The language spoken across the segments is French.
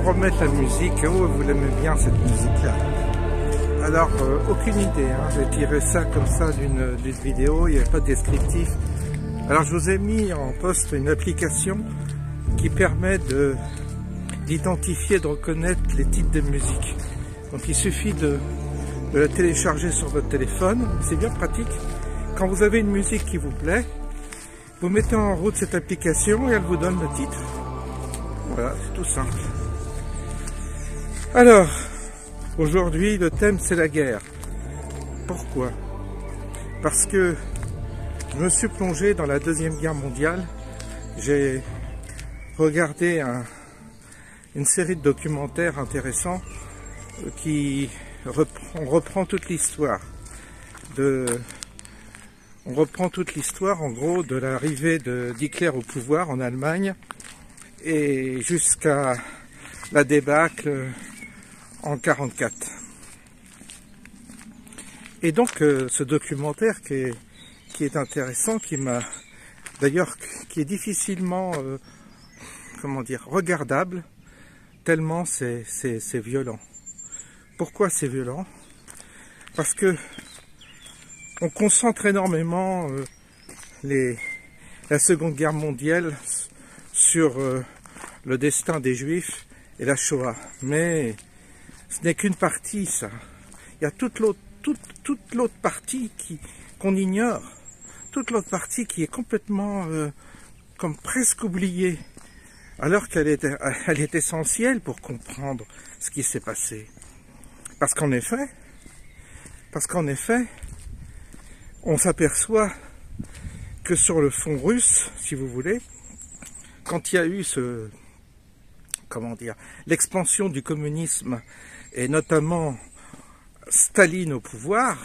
remettre la musique. Oh, vous l'aimez bien cette musique-là. Alors, aucune idée. Hein. J'ai tiré ça comme ça d'une vidéo. Il n'y avait pas de descriptif. Alors, je vous ai mis en poste une application qui permet d'identifier, de reconnaître les titres de musique. Donc, il suffit de la télécharger sur votre téléphone. C'est bien pratique. Quand vous avez une musique qui vous plaît, vous mettez en route cette application et elle vous donne le titre. Voilà, c'est tout simple. Alors, aujourd'hui, le thème, c'est la guerre. Pourquoi? Parce que je me suis plongé dans la Deuxième Guerre mondiale. J'ai regardé une série de documentaires intéressants qui reprend toute l'histoire. On reprend toute l'histoire, en gros, de l'arrivée d'Hitler au pouvoir en Allemagne et jusqu'à la débâcle en 1944. Et donc, ce documentaire qui est intéressant, qui est difficilement, regardable, tellement c'est violent. Pourquoi c'est violent? Parce que on concentre énormément la Seconde Guerre mondiale sur le destin des Juifs et la Shoah. Mais ce n'est qu'une partie, ça. Il y a toute l'autre partie qu'on ignore. Toute l'autre partie qui est complètement comme presque oubliée. Alors qu'elle est essentielle pour comprendre ce qui s'est passé. Parce qu'en effet, on s'aperçoit que sur le front russe, si vous voulez, quand il y a eu l'expansion du communisme, et notamment Staline au pouvoir,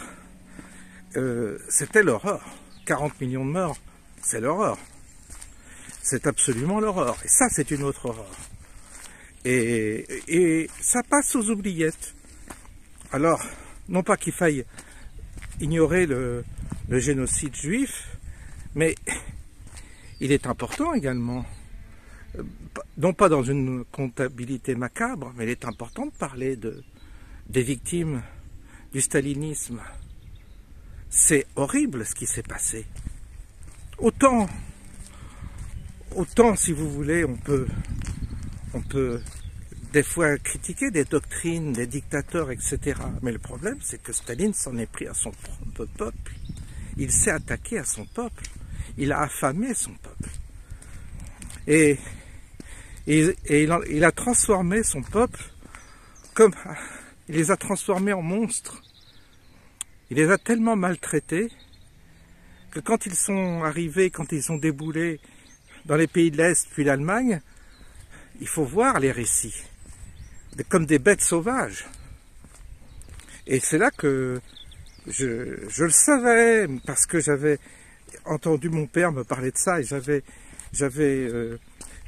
c'était l'horreur. 40 millions de morts, c'est l'horreur. C'est absolument l'horreur. Et ça, c'est une autre horreur. Et ça passe aux oubliettes. Alors, non pas qu'il faille ignorer le génocide juif, mais il est important également, non pas dans une comptabilité macabre, mais il est important de parler des victimes du stalinisme. C'est horrible ce qui s'est passé. Autant, si vous voulez, on peut des fois critiquer des doctrines, des dictateurs, etc. Mais le problème, c'est que Staline s'en est pris à son propre peuple. Il s'est attaqué à son peuple. Il a affamé son peuple. Et il a transformé son peuple il les a transformés en monstres. Il les a tellement maltraités que quand ils sont arrivés, quand ils ont déboulé dans les pays de l'Est puis l'Allemagne, il faut voir les récits. Comme des bêtes sauvages. Et c'est là que je le savais, parce que j'avais entendu mon père me parler de ça, et j'avais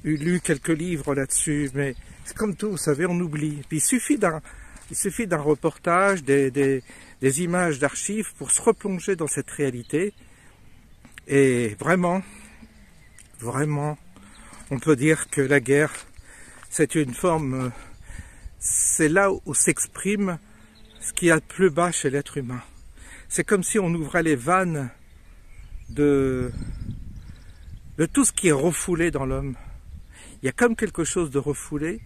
lu quelques livres là-dessus, mais c'est comme tout, vous savez, on oublie. Puis il suffit d'un reportage, des images d'archives pour se replonger dans cette réalité. Et vraiment, on peut dire que la guerre, c'est une forme... c'est là où s'exprime ce qu'il y a de plus bas chez l'être humain. C'est comme si on ouvrait les vannes de tout ce qui est refoulé dans l'homme. Il y a comme quelque chose de refoulé.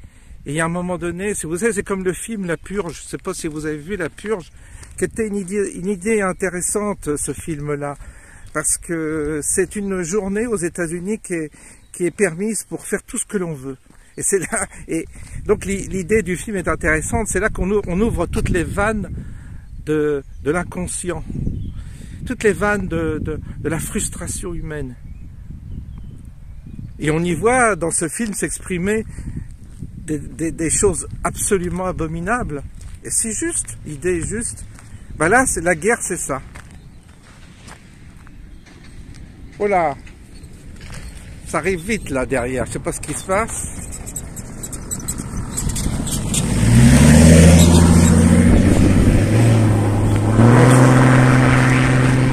Et il y a un moment donné, vous savez, c'est comme le film La Purge. Je ne sais pas si vous avez vu La Purge, qui était une idée intéressante, ce film-là. Parce que c'est une journée aux États-Unis qui est permise pour faire tout ce que l'on veut. Et c'est là, et donc l'idée du film est intéressante, c'est là qu'on ouvre toutes les vannes de l'inconscient, toutes les vannes de la frustration humaine. Et on y voit dans ce film s'exprimer des choses absolument abominables. Et c'est juste, l'idée est juste. Ben là, la guerre, c'est ça. Voilà. Ça arrive vite là derrière, je sais pas ce qui se passe.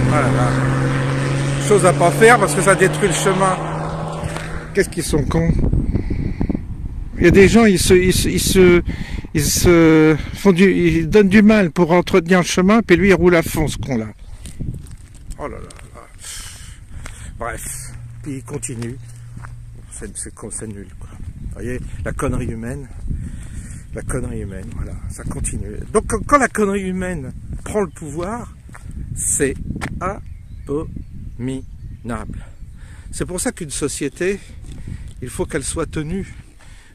Voilà. Chose à pas faire parce que ça détruit le chemin. Qu'est-ce qu'ils sont cons. Il y a des gens, ils donnent du mal pour entretenir le chemin, puis lui il roule à fond, ce con là. Oh là là là. Bref, puis il continue. C'est nul, quoi. Vous voyez, la connerie humaine, voilà, ça continue. Donc quand la connerie humaine prend le pouvoir, c'est abominable. C'est pour ça qu'une société, il faut qu'elle soit tenue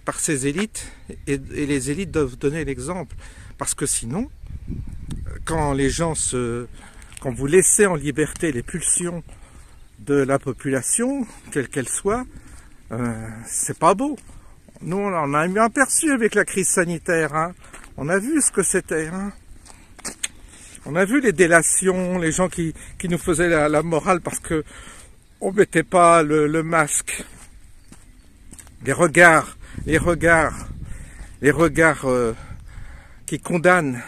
par ses élites, et les élites doivent donner l'exemple. Parce que sinon, quand vous laissez en liberté les pulsions de la population, quelle qu'elle soit, c'est pas beau. Nous, on en a bien aperçu avec la crise sanitaire, hein. On a vu ce que c'était, hein. On a vu les délations, les gens qui nous faisaient la morale parce que on mettait pas le masque. Les regards qui condamnent,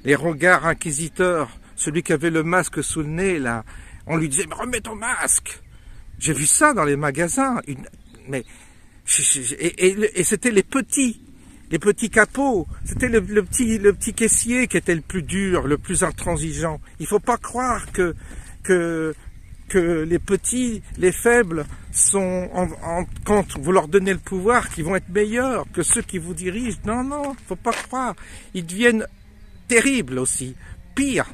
les regards inquisiteurs, celui qui avait le masque sous le nez, là, on lui disait, mais remets ton masque. J'ai vu ça dans les magasins, et c'était les petits capots, c'était le petit caissier qui était le plus dur, le plus intransigeant. Il faut pas croire que les petits, les faibles, quand vous leur donnez le pouvoir, qu'ils vont être meilleurs que ceux qui vous dirigent. Non, non, faut pas croire. Ils deviennent terribles aussi, pire.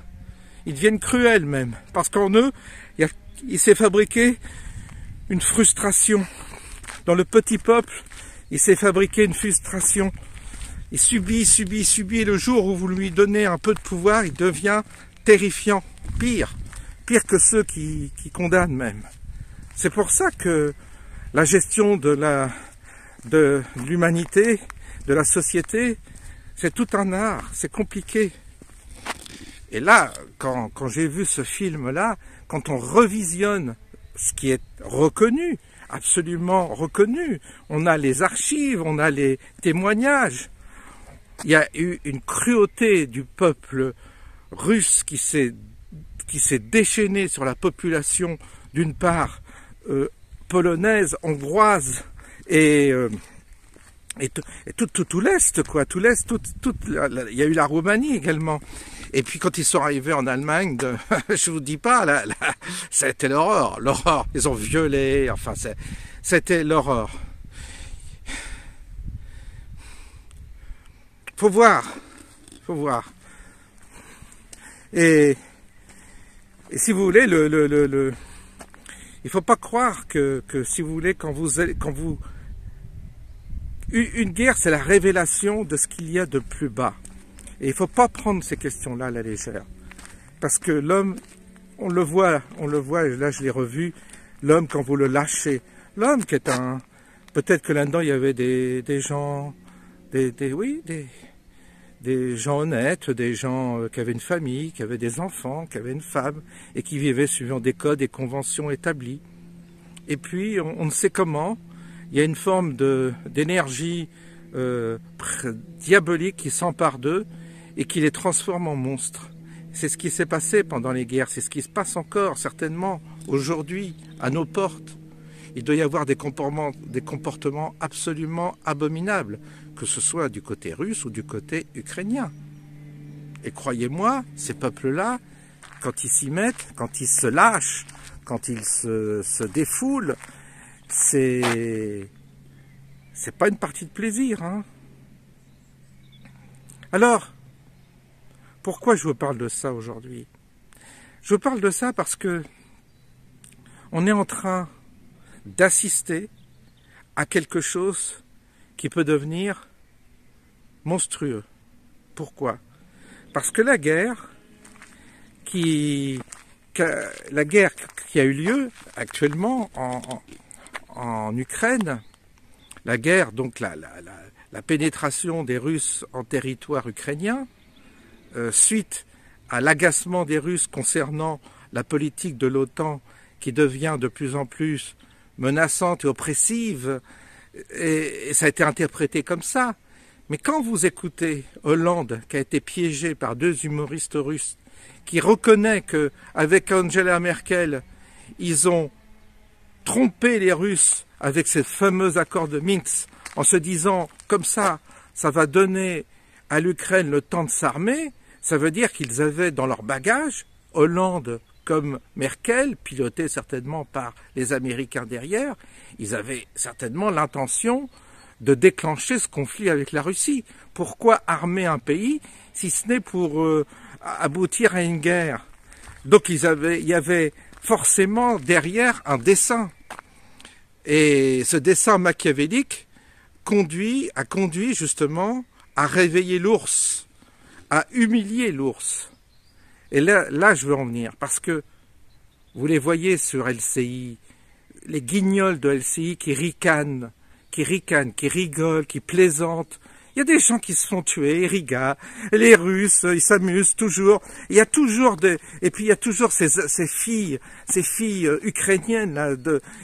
Ils deviennent cruels même, parce qu'en eux, il s'est fabriqué une frustration. Dans le petit peuple, il s'est fabriqué une frustration. Il subit, et le jour où vous lui donnez un peu de pouvoir, il devient terrifiant, pire que ceux qui condamnent même. C'est pour ça que la gestion de l'humanité, de la société, c'est tout un art, c'est compliqué. Et là, quand j'ai vu ce film-là, quand on revisionne ce qui est reconnu, absolument reconnu, on a les archives, on a les témoignages, il y a eu une cruauté du peuple russe qui s'est déchaîné sur la population, d'une part polonaise, hongroise et tout l'Est, quoi, tout l'Est, il y a eu la Roumanie également. Et puis quand ils sont arrivés en Allemagne, je vous dis pas, c'était l'horreur, ils ont violé, enfin c'était l'horreur. Faut voir. Et si vous voulez, il faut pas croire que si vous voulez, une guerre, c'est la révélation de ce qu'il y a de plus bas. Et il faut pas prendre ces questions-là à la légère. Parce que l'homme, on le voit, là je l'ai revu, l'homme quand vous le lâchez, l'homme qui est peut-être que là-dedans il y avait des gens, des gens honnêtes, des gens qui avaient une famille, qui avaient des enfants, qui avaient une femme, et qui vivaient suivant des codes et conventions établis. Et puis, on ne sait comment, il y a une forme d'énergie diabolique qui s'empare d'eux et qui les transforme en monstres. C'est ce qui s'est passé pendant les guerres, c'est ce qui se passe encore, certainement, aujourd'hui, à nos portes. Il doit y avoir des comportements absolument abominables, que ce soit du côté russe ou du côté ukrainien. Et croyez-moi, ces peuples-là, quand ils s'y mettent, quand ils se lâchent, quand ils se défoulent, c'est pas une partie de plaisir, hein. Alors, pourquoi je vous parle de ça aujourd'hui? Je vous parle de ça parce que on est en train d'assister à quelque chose qui peut devenir monstrueux. Pourquoi? Parce que la guerre qui a eu lieu actuellement en Ukraine, la guerre, donc la pénétration des Russes en territoire ukrainien, suite à l'agacement des Russes concernant la politique de l'OTAN qui devient de plus en plus menaçante et oppressive, et ça a été interprété comme ça. Mais quand vous écoutez Hollande, qui a été piégé par deux humoristes russes, qui reconnaît qu'avec Angela Merkel, ils ont trompé les Russes avec ces fameux accords de Minsk en se disant comme ça va donner à l'Ukraine le temps de s'armer, ça veut dire qu'ils avaient dans leur bagage Hollande comme Merkel, pilotée certainement par les Américains derrière, ils avaient certainement l'intention de déclencher ce conflit avec la Russie. Pourquoi armer un pays si ce n'est pour aboutir à une guerre? Donc il y avait forcément derrière un dessein. Et ce dessein machiavélique a conduit justement à réveiller l'ours, à humilier l'ours. Et là, je veux en venir, parce que vous les voyez sur LCI, les guignols de LCI qui ricanent, qui rigolent, qui plaisantent. Il y a des gens qui se font tuer, ils rigolent. Les Russes, ils s'amusent toujours. Il y a toujours et puis il y a toujours ces filles ukrainiennes là,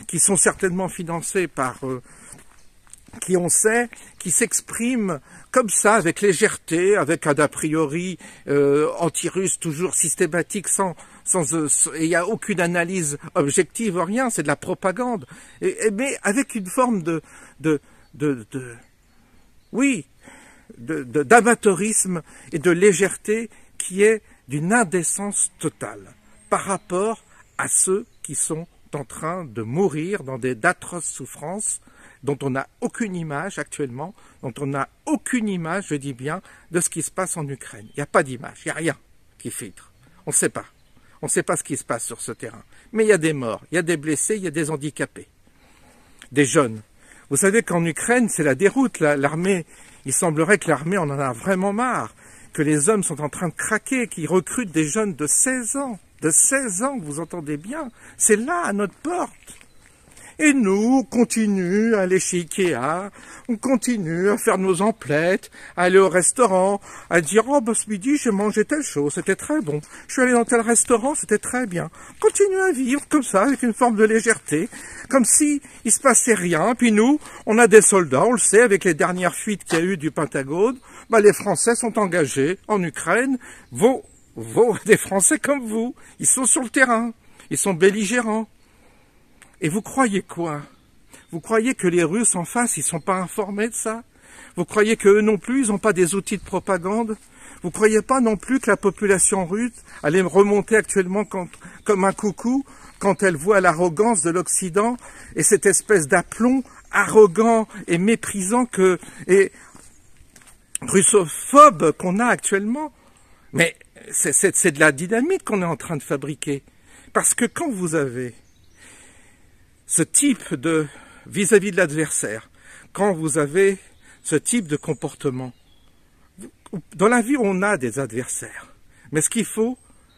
qui sont certainement financées par qui on sait, qui s'expriment comme ça, avec légèreté, avec un a priori anti-russe toujours systématique, et il n'y a aucune analyse objective, rien, c'est de la propagande. Mais avec une forme d'amateurisme et de légèreté qui est d'une indécence totale par rapport à ceux qui sont en train de mourir dans d'atroces souffrances dont on n'a aucune image actuellement, dont on n'a aucune image, je dis bien, de ce qui se passe en Ukraine. Il n'y a pas d'image, il n'y a rien qui filtre. On ne sait pas. On ne sait pas ce qui se passe sur ce terrain. Mais il y a des morts, il y a des blessés, il y a des handicapés, des jeunes. Vous savez qu'en Ukraine, c'est la déroute. L'armée, il semblerait que l'armée en a vraiment marre, que les hommes sont en train de craquer, qu'ils recrutent des jeunes de 16 ans. De 16 ans, vous entendez bien. C'est là, à notre porte. Et nous, on continue à aller chez Ikea, on continue à faire nos emplettes, à aller au restaurant, à dire « Oh, bah, ce midi, j'ai mangé telle chose, c'était très bon. Je suis allé dans tel restaurant, c'était très bien. » Continue à vivre comme ça, avec une forme de légèreté, comme si il se passait rien. Puis nous, on a des soldats, on le sait, avec les dernières fuites qu'il y a eu du Pentagone, bah, les Français sont engagés en Ukraine, des Français comme vous. Ils sont sur le terrain, ils sont belligérants. Et vous croyez quoi? Vous croyez que les Russes en face, ils sont pas informés de ça? Vous croyez qu'eux non plus, ils n'ont pas des outils de propagande? Vous croyez pas non plus que la population russe allait remonter actuellement comme un coucou quand elle voit l'arrogance de l'Occident et cette espèce d'aplomb arrogant et méprisant et russophobe qu'on a actuellement? Mais c'est de la dynamite qu'on est en train de fabriquer. Parce que quand vous avez ce type de vis-à-vis de l'adversaire, quand vous avez ce type de comportement, dans la vie on a des adversaires, mais ce qu'il faut,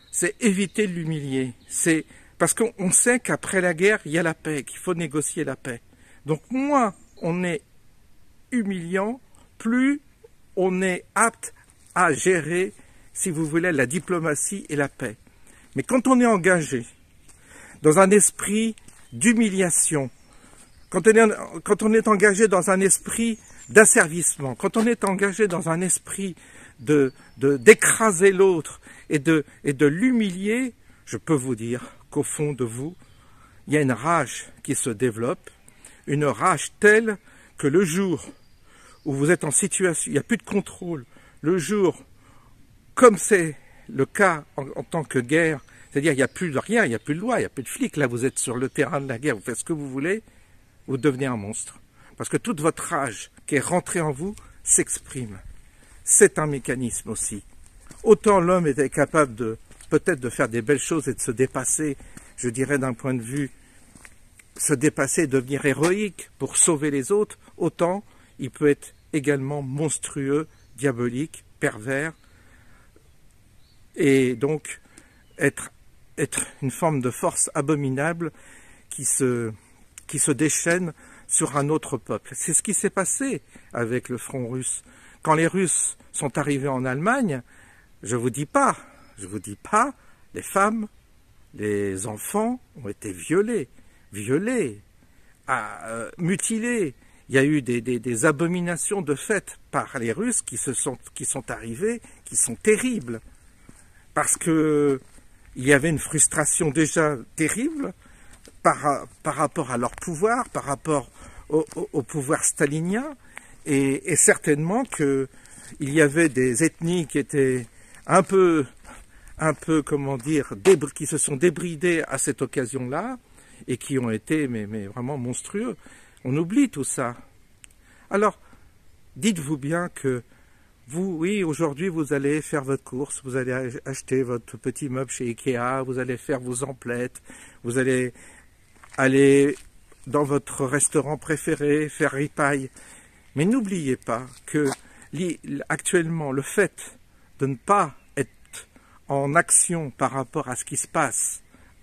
c'est éviter de l'humilier. C'est parce qu'on sait qu'après la guerre, il y a la paix, qu'il faut négocier la paix. Donc moins on est humiliant, plus on est apte à gérer, si vous voulez, la diplomatie et la paix. Mais quand on est engagé dans un esprit d'humiliation, quand on est engagé dans un esprit d'asservissement, quand on est engagé dans un esprit d'écraser l'autre et de l'humilier, je peux vous dire qu'au fond de vous, il y a une rage qui se développe, une rage telle que le jour où vous êtes en situation, il n'y a plus de contrôle, le jour, comme c'est le cas en tant que guerre, c'est-à-dire il n'y a plus de rien, il n'y a plus de loi, il n'y a plus de flics, là vous êtes sur le terrain de la guerre, vous faites ce que vous voulez, vous devenez un monstre. Parce que toute votre rage qui est rentrée en vous s'exprime. C'est un mécanisme aussi. Autant l'homme était capable peut-être de faire des belles choses et de se dépasser, je dirais d'un point de vue, se dépasser et devenir héroïque pour sauver les autres, autant il peut être également monstrueux, diabolique, pervers, et donc être une forme de force abominable qui se déchaîne sur un autre peuple. C'est ce qui s'est passé avec le front russe. Quand les Russes sont arrivés en Allemagne, je vous dis pas, les femmes, les enfants ont été violés, mutilés. Il y a eu des abominations de fait par les Russes qui sont arrivés, qui sont terribles. Parce que il y avait une frustration déjà terrible par rapport à leur pouvoir, par rapport au pouvoir stalinien, et certainement qu'il y avait des ethnies qui étaient un peu, comment dire, qui se sont débridées à cette occasion-là, et qui ont été mais vraiment monstrueux. On oublie tout ça. Alors, dites-vous bien que vous, oui, aujourd'hui, vous allez faire votre course, vous allez acheter votre petit meuble chez Ikea, vous allez faire vos emplettes, vous allez aller dans votre restaurant préféré, faire ripaille. Mais n'oubliez pas que actuellement, le fait de ne pas être en action par rapport à ce qui se passe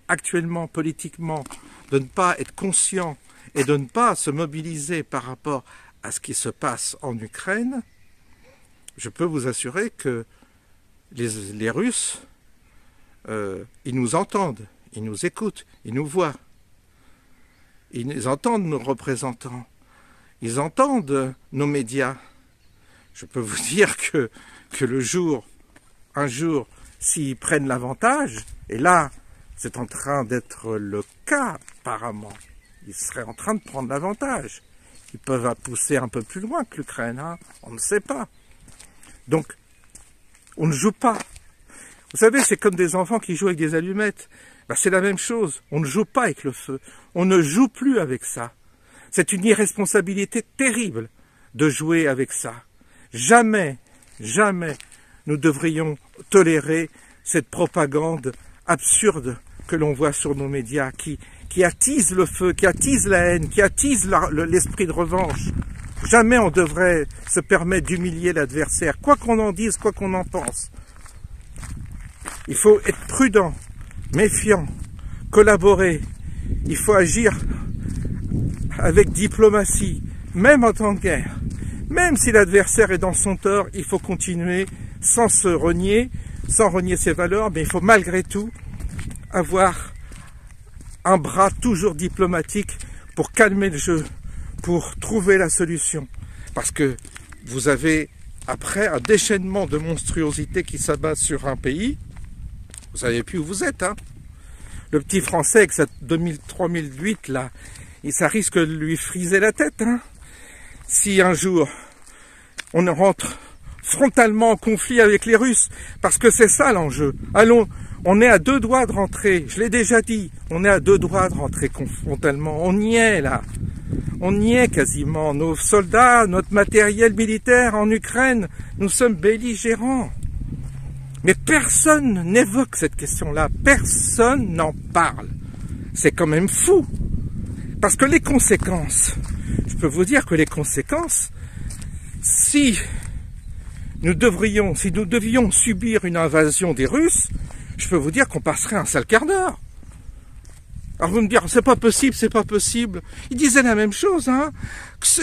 actuellement politiquement, de ne pas être conscient et de ne pas se mobiliser par rapport à ce qui se passe en Ukraine, je peux vous assurer que les Russes, ils nous entendent, ils nous écoutent, ils nous voient. Ils entendent nos représentants, ils entendent nos médias. Je peux vous dire que un jour, s'ils prennent l'avantage, et là, c'est en train d'être le cas apparemment, ils seraient en train de prendre l'avantage. Ils peuvent pousser un peu plus loin que l'Ukraine, hein, on ne sait pas. Donc, on ne joue pas. Vous savez, c'est comme des enfants qui jouent avec des allumettes. Ben, c'est la même chose. On ne joue pas avec le feu. On ne joue plus avec ça. C'est une irresponsabilité terrible de jouer avec ça. Jamais, jamais nous devrions tolérer cette propagande absurde que l'on voit sur nos médias, qui attise le feu, qui attise la haine, qui attise l'esprit de revanche. Jamais on devrait se permettre d'humilier l'adversaire, quoi qu'on en dise, quoi qu'on en pense. Il faut être prudent, méfiant, collaborer. Il faut agir avec diplomatie, même en temps de guerre. Même si l'adversaire est dans son tort, il faut continuer sans se renier, sans renier ses valeurs, mais il faut malgré tout avoir un bras toujours diplomatique pour calmer le jeu, pour trouver la solution. Parce que vous avez, après, un déchaînement de monstruosité qui s'abat sur un pays. Vous savez plus où vous êtes, hein. Le petit Français avec sa 3008, là, ça risque de lui friser la tête, hein. Si un jour, on rentre frontalement en conflit avec les Russes, parce que c'est ça l'enjeu. Allons, on est à 2 doigts de rentrer, je l'ai déjà dit, on est à 2 doigts de rentrer frontalement, on y est là. On y est quasiment. Nos soldats, notre matériel militaire en Ukraine, nous sommes belligérants. Mais personne n'évoque cette question-là. Personne n'en parle. C'est quand même fou. Parce que les conséquences, je peux vous dire que les conséquences, si nous devions subir une invasion des Russes, je peux vous dire qu'on passerait un sale quart d'heure. Alors vous me direz, c'est pas possible, c'est pas possible. Ils disaient la même chose, hein.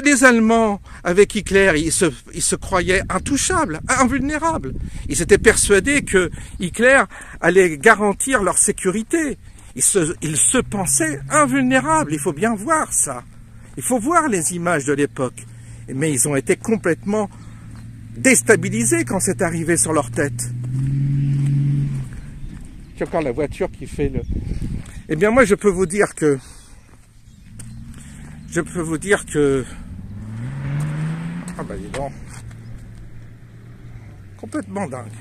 Les Allemands, avec Hitler, ils se croyaient intouchables, invulnérables. Ils étaient persuadés que Hitler allait garantir leur sécurité. Ils se pensaient invulnérables. Il faut bien voir ça. Il faut voir les images de l'époque. Mais ils ont été complètement déstabilisés quand c'est arrivé sur leur tête. J'ai encore la voiture qui fait le... Eh bien moi je peux vous dire que ah ben dis donc, complètement dingue.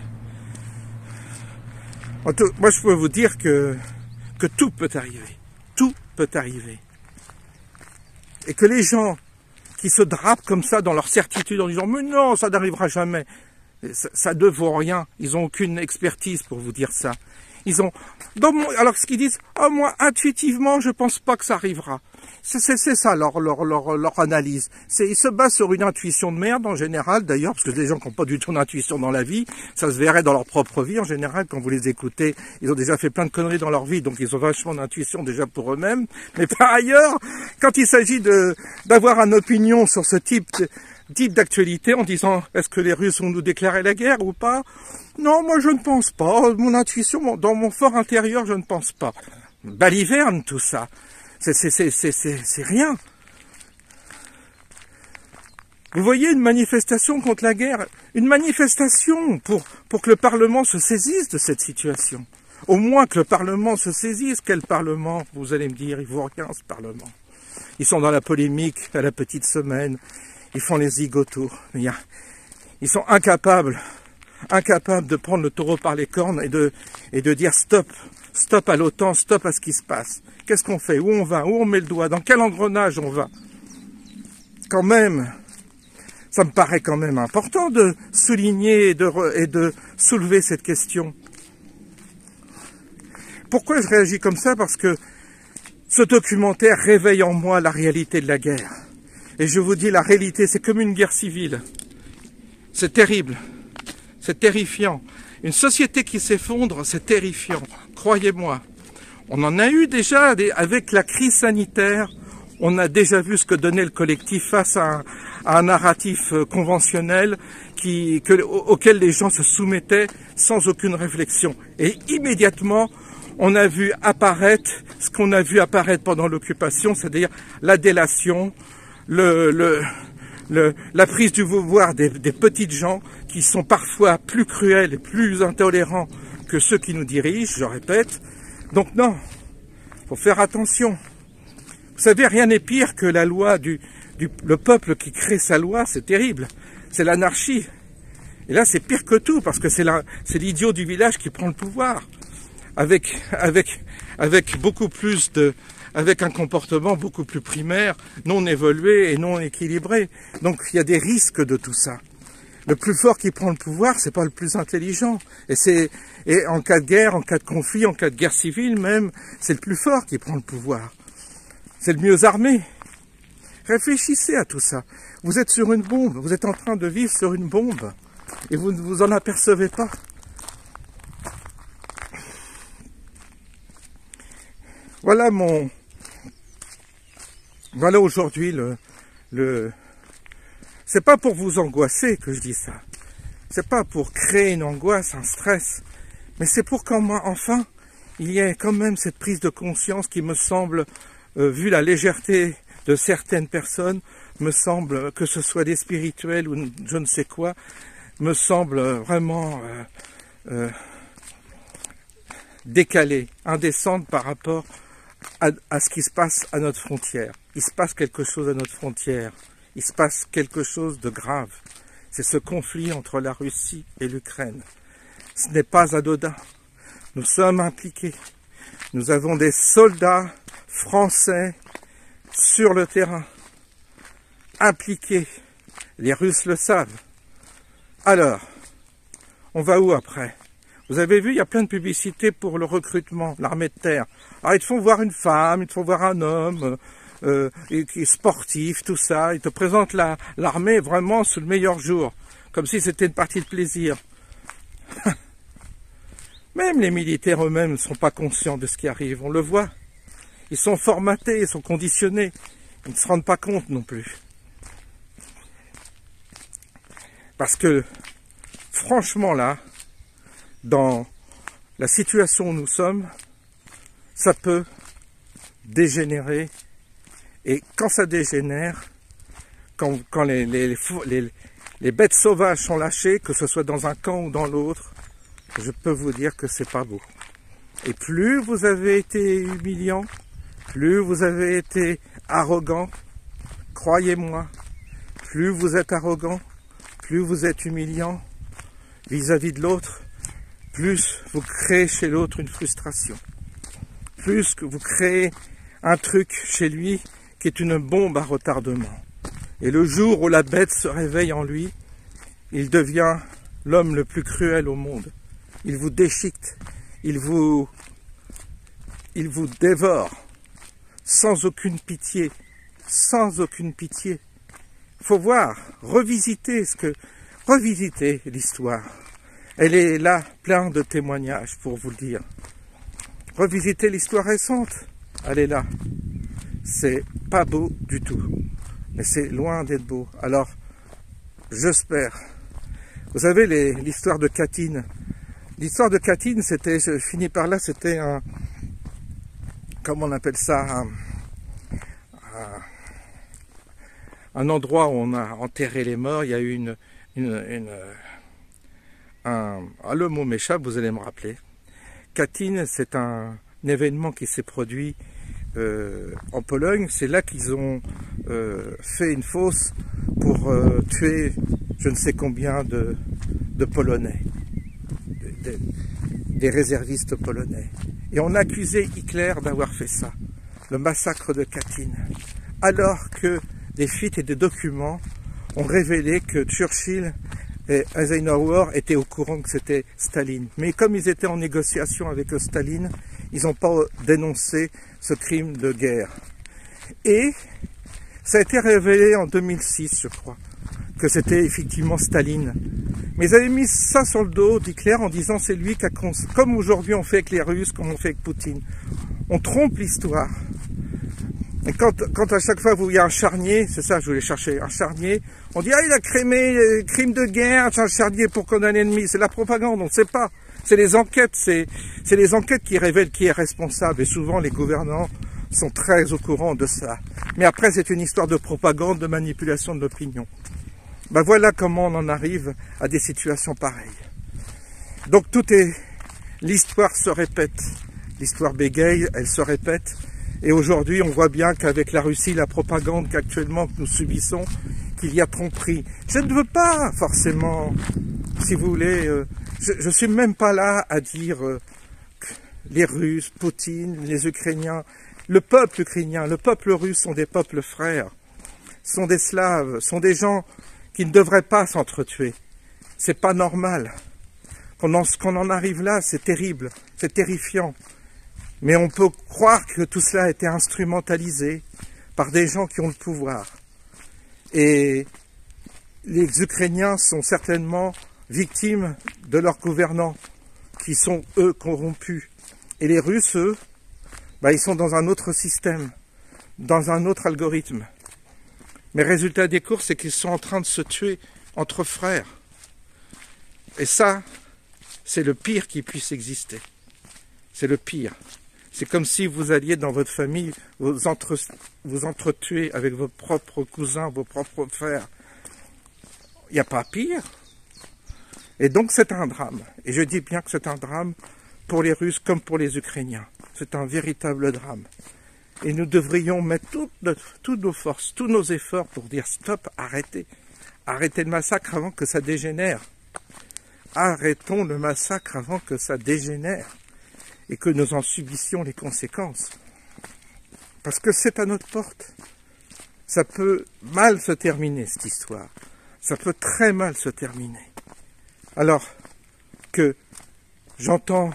Moi je peux vous dire que tout peut arriver, et que les gens qui se drapent comme ça dans leur certitude en disant mais non ça n'arrivera jamais, ça ne vaut rien, ils n'ont aucune expertise pour vous dire ça. Ils ont, alors ce qu'ils disent, ah moi intuitivement je pense pas que ça arrivera. C'est ça leur analyse. Ils se basent sur une intuition de merde en général d'ailleurs, parce que des gens qui n'ont pas du tout d'intuition dans la vie, ça se verrait dans leur propre vie en général quand vous les écoutez. Ils ont déjà fait plein de conneries dans leur vie, donc ils ont vachement d'intuition déjà pour eux-mêmes. Mais par ailleurs, quand il s'agit d'avoir une opinion sur ce type d'actualité en disant est-ce que les Russes vont nous déclarer la guerre ou pas? Non, moi je ne pense pas. Mon intuition, dans mon fort intérieur, je ne pense pas. Baliverne, tout ça. C'est rien. Vous voyez une manifestation contre la guerre, une manifestation pour que le Parlement se saisisse de cette situation. Au moins que le Parlement se saisisse. Quel Parlement? Vous allez me dire, il vaut rien ce Parlement. Ils sont dans la polémique à la petite semaine. Ils font les zigotos. Ils sont incapables de prendre le taureau par les cornes et de dire stop. Stop à l'OTAN, stop à ce qui se passe. Qu'est-ce qu'on fait? Où on va? Où on met le doigt? Dans quel engrenage on va? Quand même, ça me paraît quand même important de souligner et de soulever cette question. Pourquoi je réagis comme ça? Parce que ce documentaire réveille en moi la réalité de la guerre. Et je vous dis, la réalité, c'est comme une guerre civile. C'est terrible. C'est terrifiant. Une société qui s'effondre, c'est terrifiant. Croyez-moi. On en a eu déjà avec la crise sanitaire. On a déjà vu ce que donnait le collectif face à un narratif conventionnel auquel les gens se soumettaient sans aucune réflexion. Et immédiatement, on a vu apparaître ce qu'on a vu apparaître pendant l'occupation, c'est-à-dire la délation, la prise du pouvoir des petites gens qui sont parfois plus cruels et plus intolérants que ceux qui nous dirigent, je répète. Donc non, faut faire attention. Vous savez, rien n'est pire que la loi le peuple qui crée sa loi, c'est terrible. C'est l'anarchie. Et là, c'est pire que tout, parce que c'est l'idiot du village qui prend le pouvoir. Avec un comportement beaucoup plus primaire, non évolué et non équilibré. Donc il y a des risques de tout ça. Le plus fort qui prend le pouvoir, c'est pas le plus intelligent. Et en cas de guerre, en cas de conflit, en cas de guerre civile même, c'est le plus fort qui prend le pouvoir. C'est le mieux armé. Réfléchissez à tout ça. Vous êtes sur une bombe, vous êtes en train de vivre sur une bombe et vous ne vous en apercevez pas. Voilà aujourd'hui c'est pas pour vous angoisser que je dis ça. C'est pas pour créer une angoisse, un stress. Mais c'est pour qu'enfin, il y ait quand même cette prise de conscience qui me semble, vu la légèreté de certaines personnes, me semble, que ce soit des spirituels ou je ne sais quoi, me semble vraiment décalée, indécente par rapport à ce qui se passe à notre frontière. Il se passe quelque chose à notre frontière. Il se passe quelque chose de grave. C'est ce conflit entre la Russie et l'Ukraine. Ce n'est pas anodin. Nous sommes impliqués. Nous avons des soldats français sur le terrain, impliqués. Les Russes le savent. Alors, on va où après? Vous avez vu, il y a plein de publicités pour le recrutement, l'armée de terre. Alors, ils te font voir une femme, ils te font voir un homme, qui est sportif, tout ça. Ils te présentent l'armée vraiment sous le meilleur jour, comme si c'était une partie de plaisir. Même les militaires eux-mêmes ne sont pas conscients de ce qui arrive, on le voit. Ils sont formatés, ils sont conditionnés. Ils ne se rendent pas compte non plus. Parce que, franchement là, dans la situation où nous sommes, ça peut dégénérer. Et quand ça dégénère, quand les bêtes sauvages sont lâchées, que ce soit dans un camp ou dans l'autre, je peux vous dire que c'est pas beau. Et plus vous avez été humiliant, plus vous avez été arrogant, croyez-moi, plus vous êtes arrogant, plus vous êtes humiliant vis-à-vis de l'autre, plus vous créez chez l'autre une frustration. Plus que vous créez un truc chez lui qui est une bombe à retardement. Et le jour où la bête se réveille en lui, il devient l'homme le plus cruel au monde. Il vous déchiquette, il vous dévore, sans aucune pitié, sans aucune pitié. Il faut voir, revisiter l'histoire. Elle est là, plein de témoignages pour vous le dire. Revisiter l'histoire récente, elle est là. C'est pas beau du tout, mais c'est loin d'être beau. Alors, j'espère. Vous savez, l'histoire de Katyn. L'histoire de Katyn, c'était, je finis par là, c'était un, comment on appelle ça, un endroit où on a enterré les morts. Il y a eu le mot m'échappe, vous allez me rappeler. Katyn, c'est un événement qui s'est produit en Pologne, c'est là qu'ils ont fait une fosse pour tuer je ne sais combien de Polonais, des réservistes polonais. Et on accusait Hitler d'avoir fait ça, le massacre de Katyn, alors que des fuites et des documents ont révélé que Churchill et Eisenhower étaient au courant que c'était Staline. Mais comme ils étaient en négociation avec Staline, ils n'ont pas dénoncé ce crime de guerre. Et ça a été révélé en 2006, je crois, que c'était effectivement Staline. Mais ils avaient mis ça sur le dos d'Hitler en disant c'est lui qui a... Comme aujourd'hui on fait avec les Russes, comme on fait avec Poutine. On trompe l'histoire. Et quand à chaque fois il y a un charnier, c'est ça je voulais chercher, un charnier, on dit ah il a crémé crime de guerre, c'est un charnier pour condamner l'ennemi, c'est la propagande, on ne sait pas. C'est les enquêtes, c'est les enquêtes qui révèlent qui est responsable et souvent les gouvernants sont très au courant de ça. Mais après c'est une histoire de propagande, de manipulation de l'opinion. Ben voilà comment on en arrive à des situations pareilles. Donc l'histoire se répète, l'histoire bégaye, elle se répète. Et aujourd'hui, on voit bien qu'avec la Russie, la propagande qu'actuellement nous subissons, qu'il y a tromperie. Je ne veux pas forcément, si vous voulez, je ne suis même pas là à dire que les Russes, Poutine, les Ukrainiens, le peuple ukrainien, le peuple russe sont des peuples frères, sont des Slaves, sont des gens qui ne devraient pas s'entretuer. C'est pas normal. Qu'on en arrive là, c'est terrible, c'est terrifiant. Mais on peut croire que tout cela a été instrumentalisé par des gens qui ont le pouvoir. Et les Ukrainiens sont certainement victimes de leurs gouvernants, qui sont, eux, corrompus. Et les Russes, eux, ils sont dans un autre système, dans un autre algorithme. Mais résultat des courses, c'est qu'ils sont en train de se tuer entre frères. Et ça, c'est le pire qui puisse exister. C'est le pire. C'est comme si vous alliez dans votre famille vous entretuer avec vos propres cousins, vos propres frères. Il n'y a pas pire. Et donc c'est un drame. Et je dis bien que c'est un drame pour les Russes comme pour les Ukrainiens. C'est un véritable drame. Et nous devrions mettre toutes nos forces, tous nos efforts pour dire stop, arrêtez. Arrêtez le massacre avant que ça dégénère. Arrêtons le massacre avant que ça dégénère. Et que nous en subissions les conséquences. Parce que c'est à notre porte. Ça peut mal se terminer, cette histoire. Ça peut très mal se terminer. Alors que j'entends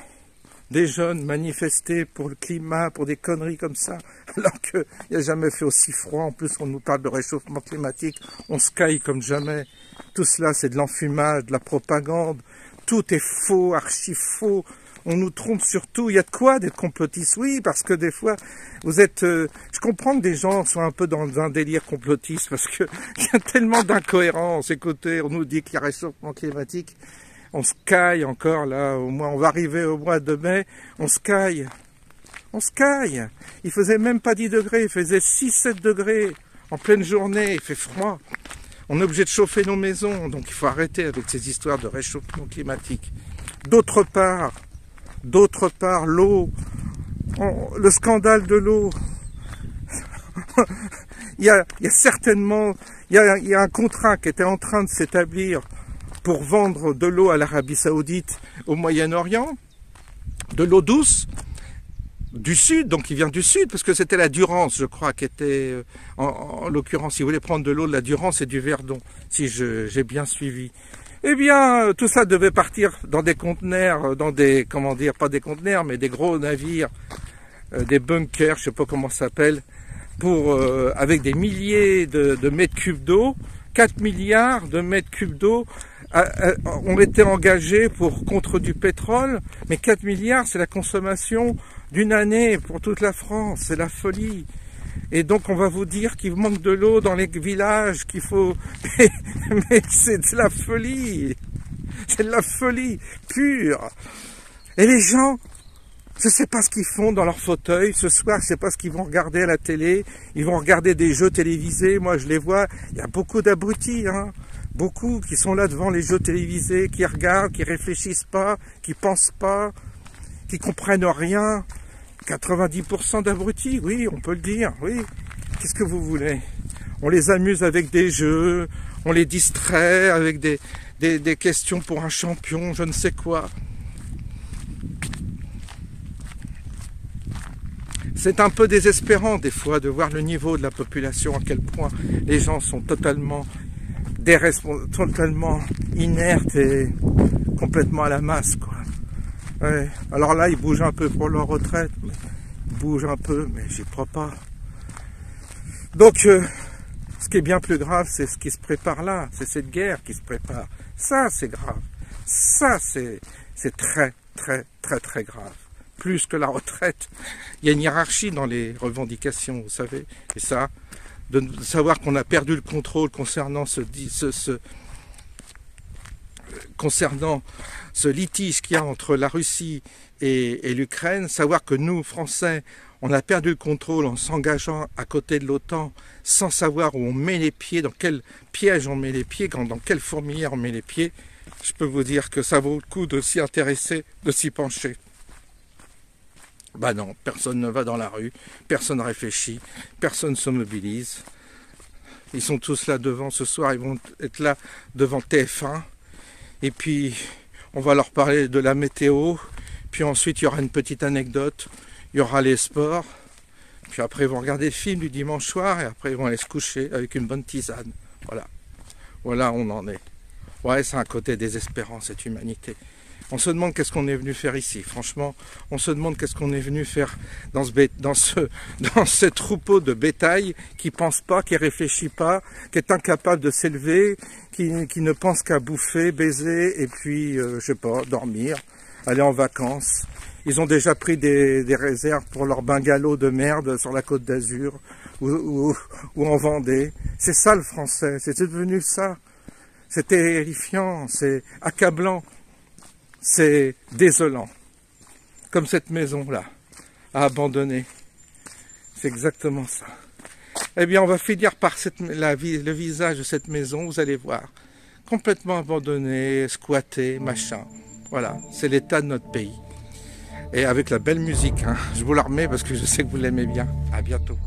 des jeunes manifester pour le climat, pour des conneries comme ça, alors qu'il n'y a jamais fait aussi froid. En plus, on nous parle de réchauffement climatique. On se caille comme jamais. Tout cela, c'est de l'enfumage, de la propagande. Tout est faux, archi faux. On nous trompe sur tout. Il y a de quoi d'être complotiste? Oui, parce que des fois, vous êtes... je comprends que des gens soient un peu dans un délire complotiste, parce qu'il y a tellement d'incohérences. Écoutez, on nous dit qu'il y a réchauffement climatique. On se caille encore, là. Au moins, on va arriver au mois de mai. On se caille. On se caille. Il faisait même pas 10 degrés. Il faisait 6-7 degrés en pleine journée. Il fait froid. On est obligé de chauffer nos maisons. Donc, il faut arrêter avec ces histoires de réchauffement climatique. D'autre part, l'eau, le scandale de l'eau. il y a certainement, il y a un contrat qui était en train de s'établir pour vendre de l'eau à l'Arabie Saoudite, au Moyen-Orient, de l'eau douce, du sud, donc qui vient du sud, parce que c'était la Durance, je crois, qui était, en l'occurrence, si vous voulez prendre de l'eau de la Durance et du Verdon, si j'ai bien suivi. Eh bien, tout ça devait partir dans des conteneurs, dans des, comment dire, pas des conteneurs, mais des gros navires, des bunkers, je sais pas comment ça s'appelle, pour, avec des milliers de mètres cubes d'eau, 4 milliards de mètres cubes d'eau ont été engagés contre du pétrole, mais 4 milliards, c'est la consommation d'une année pour toute la France, c'est la folie. Et donc on va vous dire qu'il manque de l'eau dans les villages, qu'il faut... Mais c'est de la folie. C'est de la folie pure. Et les gens, je ne sais pas ce qu'ils font dans leur fauteuil. Ce soir, je ne sais pas ce qu'ils vont regarder à la télé. Ils vont regarder des jeux télévisés. Moi, je les vois. Il y a beaucoup d'abrutis, hein. Beaucoup qui sont là devant les jeux télévisés, qui regardent, qui réfléchissent pas, qui pensent pas, qui comprennent rien. 90% d'abrutis, oui, on peut le dire, oui. Qu'est-ce que vous voulez? On les amuse avec des jeux, on les distrait avec des questions pour un champion, je ne sais quoi. C'est un peu désespérant des fois de voir le niveau de la population, à quel point les gens sont totalement totalement inertes et complètement à la masse, quoi. Ouais. Alors là, ils bougent un peu pour leur retraite, ils bougent un peu, mais j'y crois pas. Donc, ce qui est bien plus grave, c'est ce qui se prépare là, c'est cette guerre qui se prépare. Ça, c'est grave. Ça, c'est très, très, très, très grave. Plus que la retraite. Il y a une hiérarchie dans les revendications, vous savez. Et ça, de savoir qu'on a perdu le contrôle concernant concernant ce litige qu'il y a entre la Russie et l'Ukraine, savoir que nous, Français, on a perdu le contrôle en s'engageant à côté de l'OTAN sans savoir où on met les pieds, dans quel piège on met les pieds, dans quelle fourmilière on met les pieds, je peux vous dire que ça vaut le coup de s'y intéresser, de s'y pencher. Bah non, personne ne va dans la rue, personne ne réfléchit, personne ne se mobilise. Ils sont tous là devant ce soir, ils vont être là devant TF1. Et puis, on va leur parler de la météo. Puis ensuite, il y aura une petite anecdote. Il y aura les sports. Puis après, ils vont regarder le film du dimanche soir. Et après, ils vont aller se coucher avec une bonne tisane. Voilà. Voilà où on en est. Ouais, c'est un côté désespérant, cette humanité. On se demande qu'est-ce qu'on est venu faire ici. Franchement, on se demande qu'est-ce qu'on est venu faire dans ce troupeau de bétail qui pense pas, qui réfléchit pas, qui est incapable de s'élever, qui ne pense qu'à bouffer, baiser et puis, je sais pas, dormir, aller en vacances. Ils ont déjà pris des réserves pour leur bungalow de merde sur la Côte d'Azur ou en Vendée. C'est ça le français, c'est devenu ça. C'est terrifiant, c'est accablant. C'est désolant, comme cette maison-là, à abandonner. C'est exactement ça. Eh bien, on va finir par le visage de cette maison, vous allez voir. Complètement abandonné, squatté, machin. Voilà, c'est l'état de notre pays. Et avec la belle musique, hein. Je vous la remets parce que je sais que vous l'aimez bien. À bientôt.